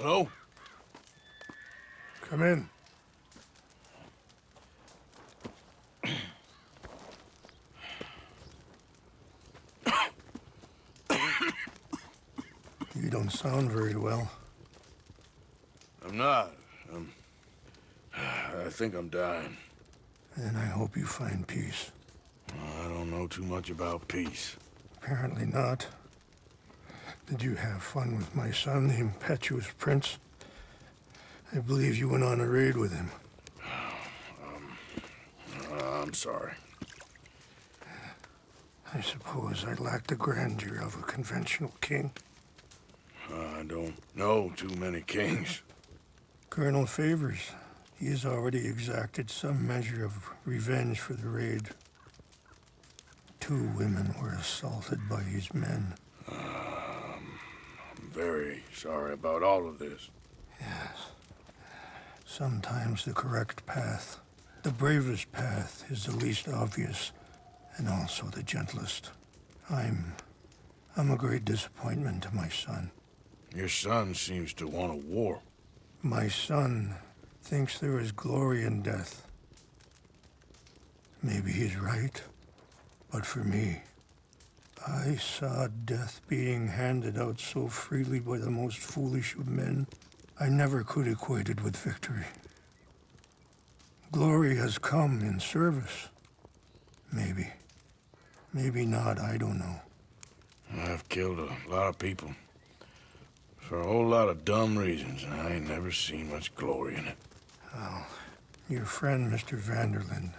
Hello? Come in. You don't sound very well. I'm not. I think I'm dying. And I hope you find peace. I don't know too much about peace. Apparently not. Did you have fun with my son, the impetuous prince? I believe you went on a raid with him. I'm sorry. I suppose I lack the grandeur of a conventional king. I don't know too many kings. Colonel Favors, he has already exacted some measure of revenge for the raid. 2 women were assaulted by his men. I'm very sorry about all of this. Yes. Sometimes the correct path, the bravest path, is the least obvious, and also the gentlest. I'm a great disappointment to my son. Your son seems to want a war. My son thinks there is glory in death. Maybe he's right, but for me, I saw death being handed out so freely by the most foolish of men. I never could equate it with victory. Glory has come in service. Maybe. Maybe not, I don't know. I've killed a lot of people. For a whole lot of dumb reasons, and I ain't never seen much glory in it. Oh, your friend, Mr. Vanderlyn,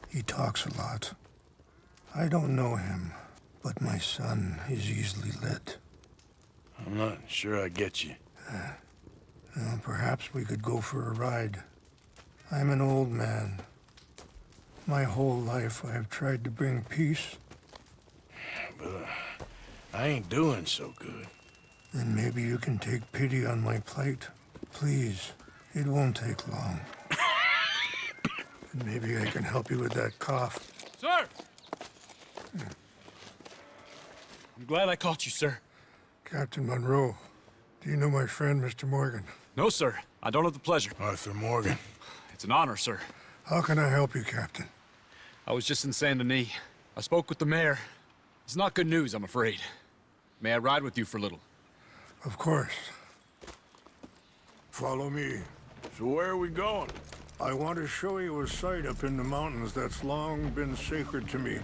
he talks a lot. I don't know him, but my son is easily led. I'm not sure I get you. Well, perhaps we could go for a ride. I'm an old man. My whole life I have tried to bring peace. But I ain't doing so good. Then maybe you can take pity on my plight. Please, it won't take long. And maybe I can help you with that cough. Sir! I'm glad I caught you, sir. Captain Monroe, do you know my friend, Mr. Morgan? No, sir. I don't have the pleasure. Arthur Morgan. It's an honor, sir. How can I help you, Captain? I was just in Saint Denis. I spoke with the mayor. It's not good news, I'm afraid. May I ride with you for a little? Of course. Follow me. So where are we going? I want to show you a site up in the mountains that's long been sacred to me.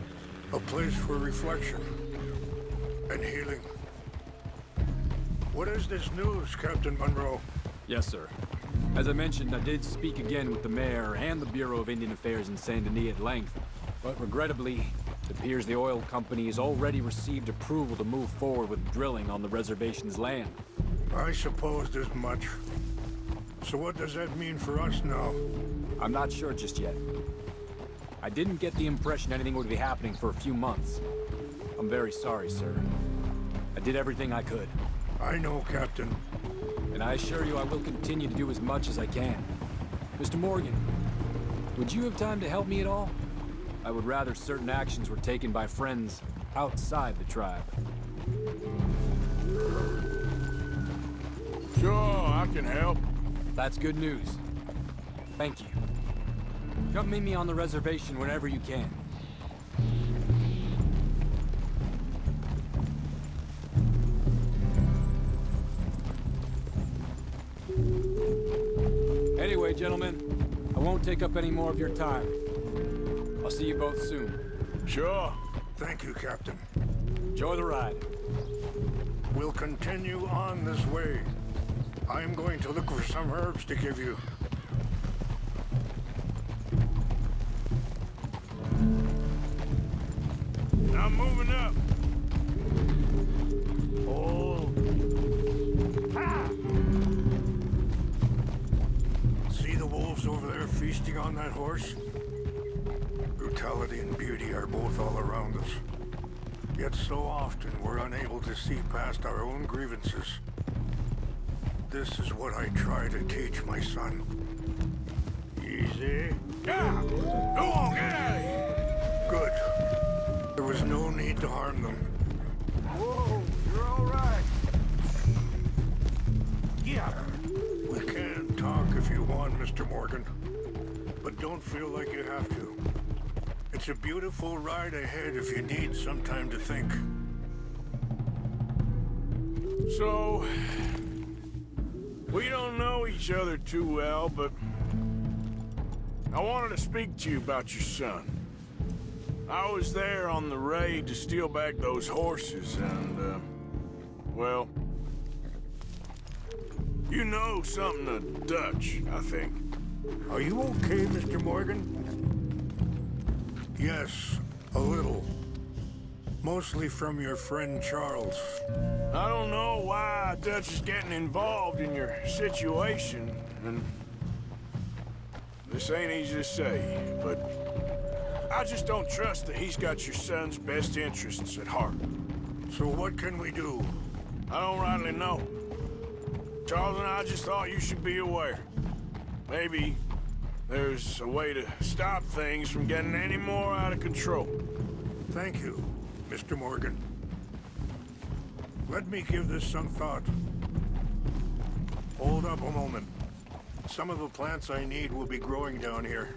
A place for reflection and healing. What is this news, Captain Monroe? Yes, sir. As I mentioned, I did speak again with the mayor and the Bureau of Indian Affairs in Saint Denis at length. But regrettably, it appears the oil company has already received approval to move forward with drilling on the reservation's land. I supposed as much. So what does that mean for us now? I'm not sure just yet. I didn't get the impression anything would be happening for a few months. I'm very sorry, sir. I did everything I could. I know, Captain. And I assure you I will continue to do as much as I can. Mr. Morgan, would you have time to help me at all? I would rather certain actions were taken by friends outside the tribe. Sure, I can help. That's good news. Thank you. Come meet me on the reservation whenever you can. Anyway, gentlemen, I won't take up any more of your time. I'll see you both soon. Sure. Thank you, Captain. Enjoy the ride. We'll continue on this way. I'm going to look for some herbs to give you. I'm moving up. Oh. See the wolves over there feasting on that horse? Brutality and beauty are both all around us. Yet so often we're unable to see past our own grievances. This is what I try to teach my son. Easy. Yeah. Go on, get out of here. Good. There was no need to harm them. Whoa, you're all right. Yeah. on, Mr. Morgan. But don't feel like you have to. It's a beautiful ride ahead if you need some time to think. So, we don't know each other too well, but I wanted to speak to you about your son. I was there on the raid to steal back those horses, and, well, you know something of Dutch, I think. Are you okay, Mr. Morgan? Yes, a little. Mostly from your friend Charles. I don't know why Dutch is getting involved in your situation, and this ain't easy to say, but I just don't trust that he's got your son's best interests at heart. So what can we do? I don't rightly know. Charles and I just thought you should be aware. Maybe there's a way to stop things from getting any more out of control. Thank you, Mr. Morgan. Let me give this some thought. Hold up a moment. Some of the plants I need will be growing down here.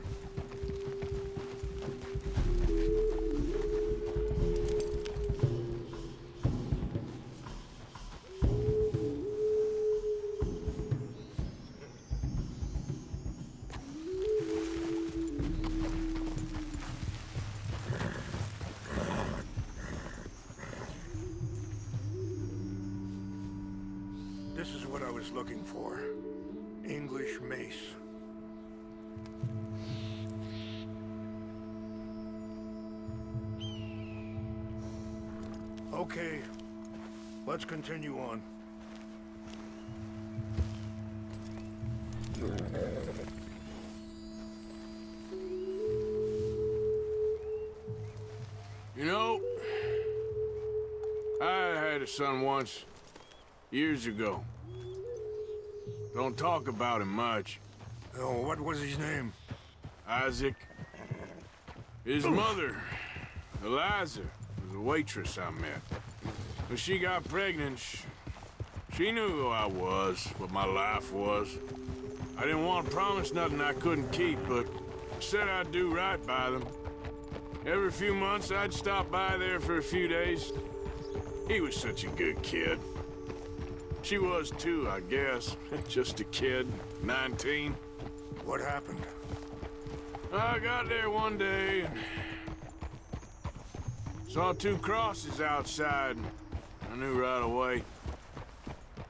This is what I was looking for. English mace. Okay, let's continue on. You know, I had a son once, years ago. Don't talk about him much. Oh, what was his name? Isaac. His mother, Eliza, was a waitress I met. When she got pregnant, she knew who I was, what my life was. I didn't want to promise nothing I couldn't keep, but said I'd do right by them. Every few months, I'd stop by there for a few days. He was such a good kid. She was too, I guess. Just a kid, 19. What happened? I got there one day and saw two crosses outside. I knew right away.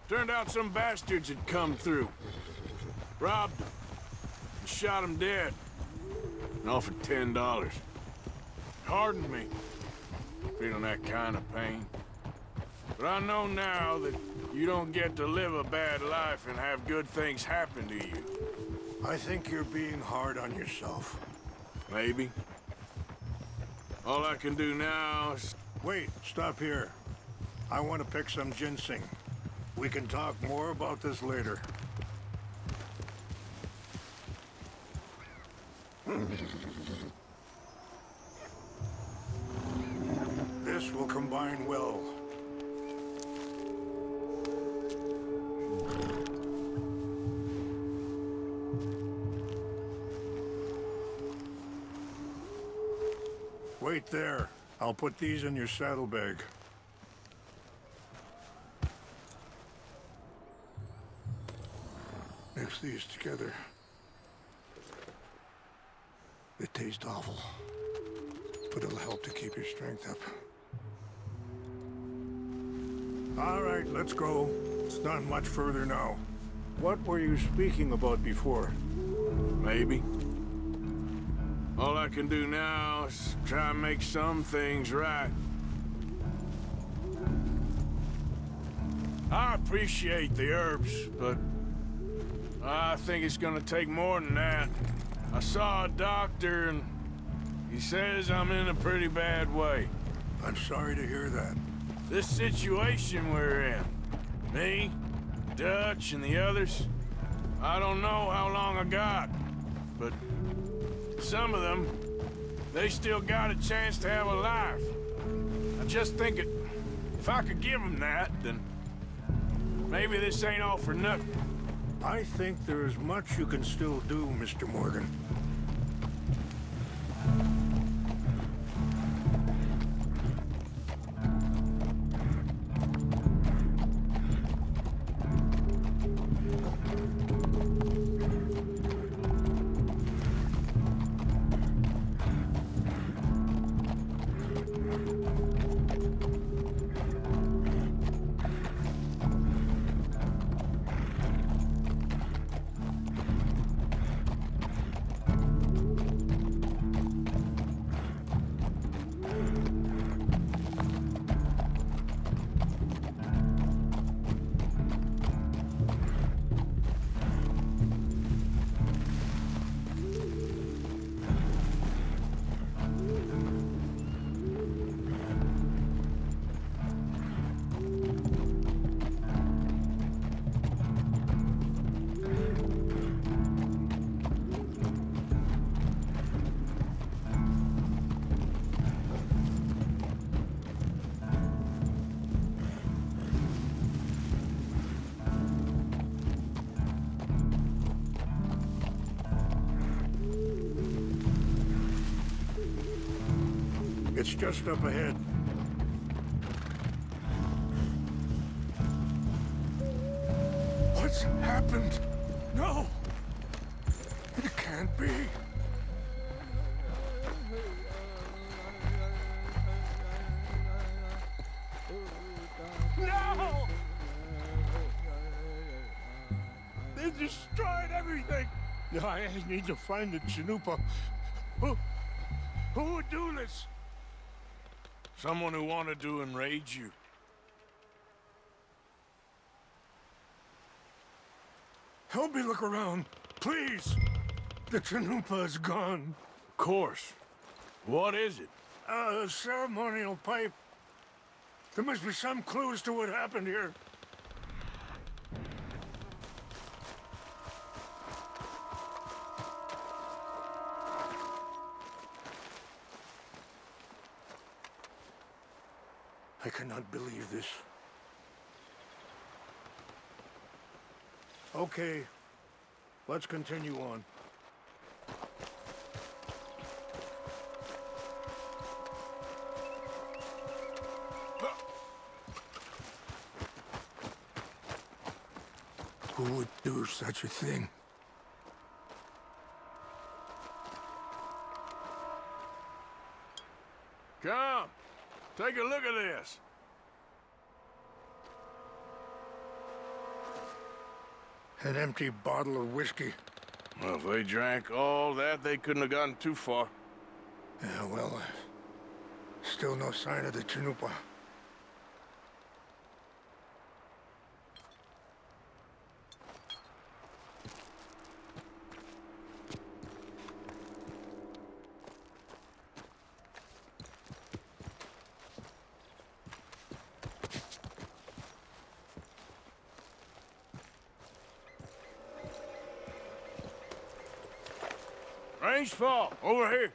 Turned out some bastards had come through. Robbed them. And shot them dead. And offered $10. Hardened me. Feeling that kind of pain. But I know now that you don't get to live a bad life and have good things happen to you. I think you're being hard on yourself. Maybe. All I can do now is... Wait, stop here. I want to pick some ginseng. We can talk more about this later. This will combine well. Wait there. I'll put these in your saddlebag. Mix these together. They taste awful, but it'll help to keep your strength up. All right, let's go. It's not much further now. What were you speaking about before? Maybe. All I can do now is try and make some things right. I appreciate the herbs, but I think it's gonna take more than that. I saw a doctor and he says I'm in a pretty bad way. I'm sorry to hear that. This situation we're in, me, Dutch, and the others, I don't know how long I got, but some of them, they still got a chance to have a life. I just think if I could give them that, then maybe this ain't all for nothing. I think there is much you can still do, Mr. Morgan. It's just up ahead. What's happened? No! It can't be. No! They destroyed everything! I need to find the Chanupa. Who would do this? Someone who wanted to enrage you. Help me look around, please. The Chanupa is gone. Of course. What is it? A ceremonial pipe. There must be some clues to what happened here. I cannot believe this. Okay, let's continue on. Who would do such a thing? Come, take a look at this. An empty bottle of whiskey. Well, if they drank all that, they couldn't have gotten too far. Yeah, well, still no sign of the Chanupa. Range fall, over here.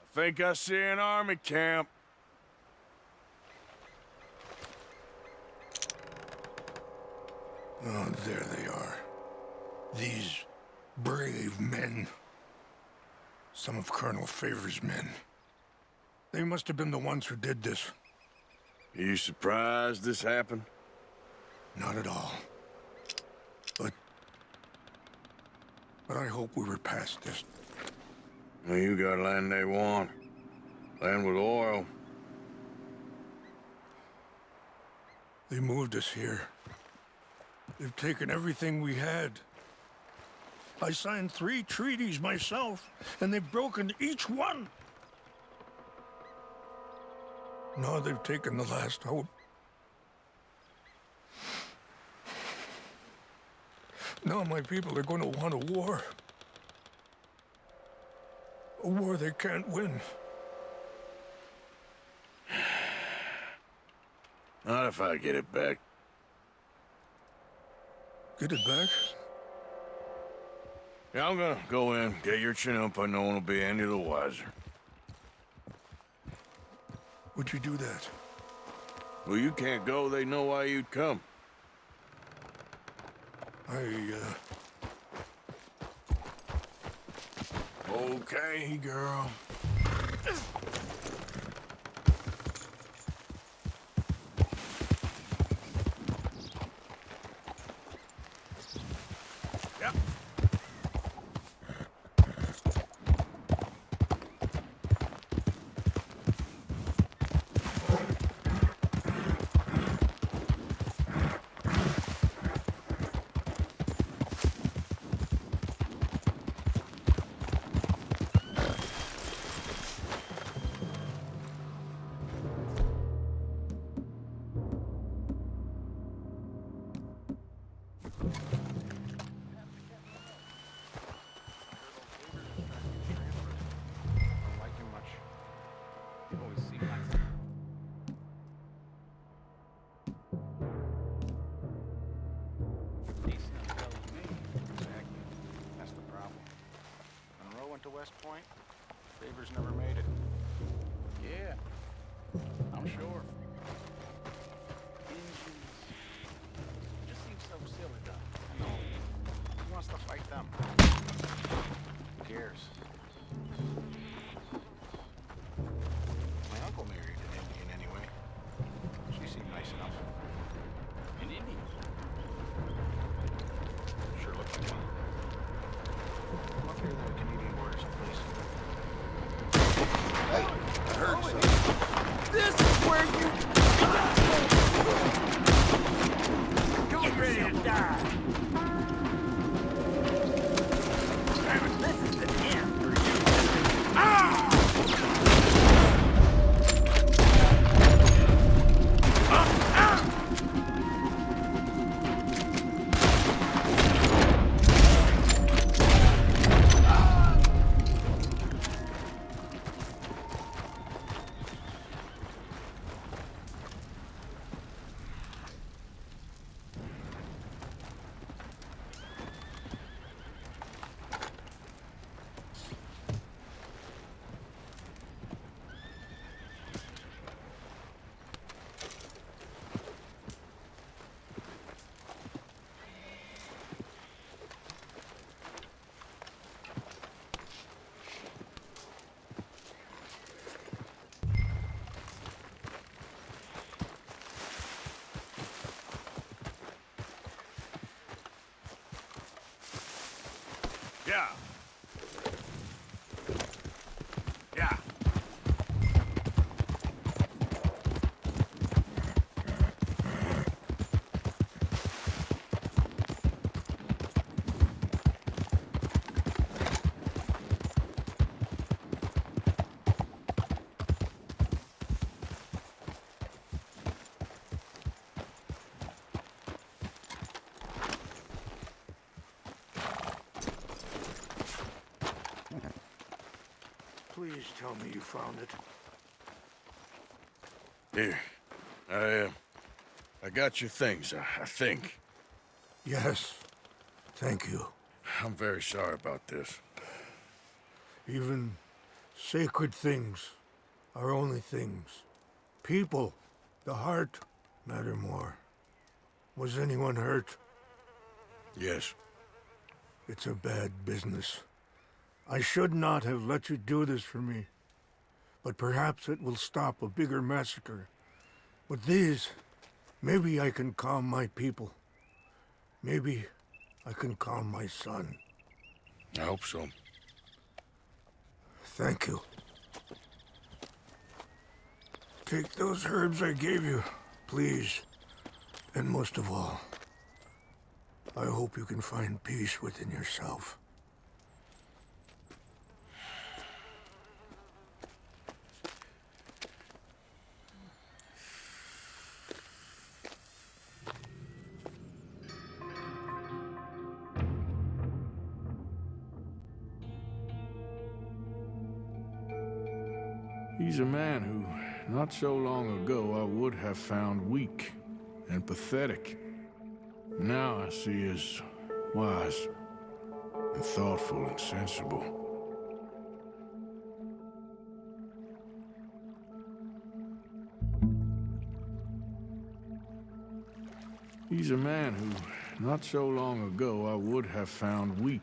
I think I see an army camp. Oh, there they are. These brave men. Some of Colonel Favor's men. They must have been the ones who did this. You surprised this happened? Not at all. But I hope we were past this. Well, you got land they want. Land with oil. They moved us here. They've taken everything we had. I signed 3 treaties myself, and they've broken each one. Now they've taken the last hope. Now my people are going to want a war. A war they can't win. Not if I get it back. Get it back? Yeah, I'm gonna go in, get your chin up. No one will be any the wiser. Would you do that? Well, you can't go. They know why you'd come. Okay, girl. Yep. Like him much. You always seem nice. Decent as well as me. Exactly. That's the problem. Monroe went to West Point. Favors never made it. Yeah, I'm sure. Engines. Just seems so silly, though. I know. Who wants to fight them? Who cares? My uncle married an Indian anyway. She seemed nice enough. An Indian? Sure looked like one. I'm up here on the Canadian border someplace. Hey, I heard something. This is where you... Get ready to die. This is the end for you. Ah! Yeah. Yeah. Please tell me you found it. Here. I got your things, I think. Yes. Thank you. I'm very sorry about this. Even sacred things are only things. People, the heart, matter more. Was anyone hurt? Yes. It's a bad business. I should not have let you do this for me. But perhaps it will stop a bigger massacre. With these, maybe I can calm my people. Maybe I can calm my son. I hope so. Thank you. Take those herbs I gave you, please. And most of all, I hope you can find peace within yourself. He's a man who, not so long ago, I would have found weak and pathetic. Now I see as wise and thoughtful and sensible. He's a man who Not so long ago, I would have found wheat